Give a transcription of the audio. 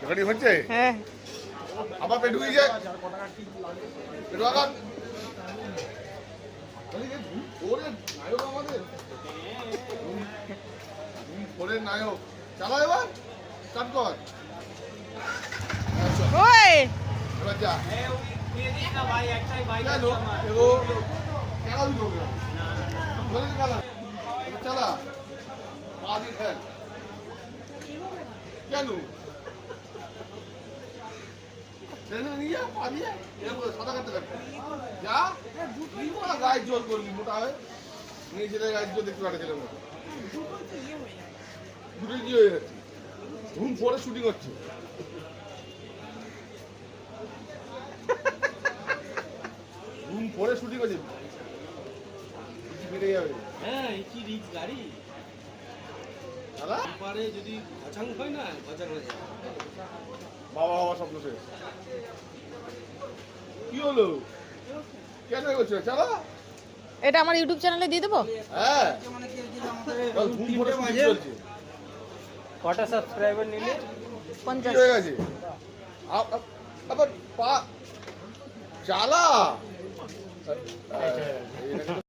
গাড়ি হচ্ছে হ্যাঁ আবার পেট ঢুকে যায় পেট আগান ওরে নায়ক আমাদের ওরে নায়ক চালা এবার স্টার্ট কর ওই এবার যা কেন এগো কেন ঢুকবে বলে চালা চালা পা দিয়ে খেল কেন নিয়ে পা দিয়ে সাদা কাটতে কাটতে যা গায়ে জোর করবি মোটা হয় মেয়ে ছেলে গায়ে জোর দেখতে পারে ছেলের মতো দুটো কি হয়ে যাচ্ছে ঘুম পরে শুটিং হচ্ছে ঘুম পরে শুটিং হচ্ছে বেড়ে যাবে হ্যাঁ কি রিক্স গাড়ি দাদা পারে যদি ঘাচাং হয় না ঘাচাং হয়ে যায় বাবা বাবা স্বপ্ন শেষ কি হলো কেন এগোচ্ছে চালা এটা আমার ইউটিউব চ্যানেলে দিয়ে দেবো হ্যাঁ ঘুম পরে শুটিং চলছে কটা সাবস্ক্রাইবার নিলে 50 কি হয়ে গেছে আবার পা চালা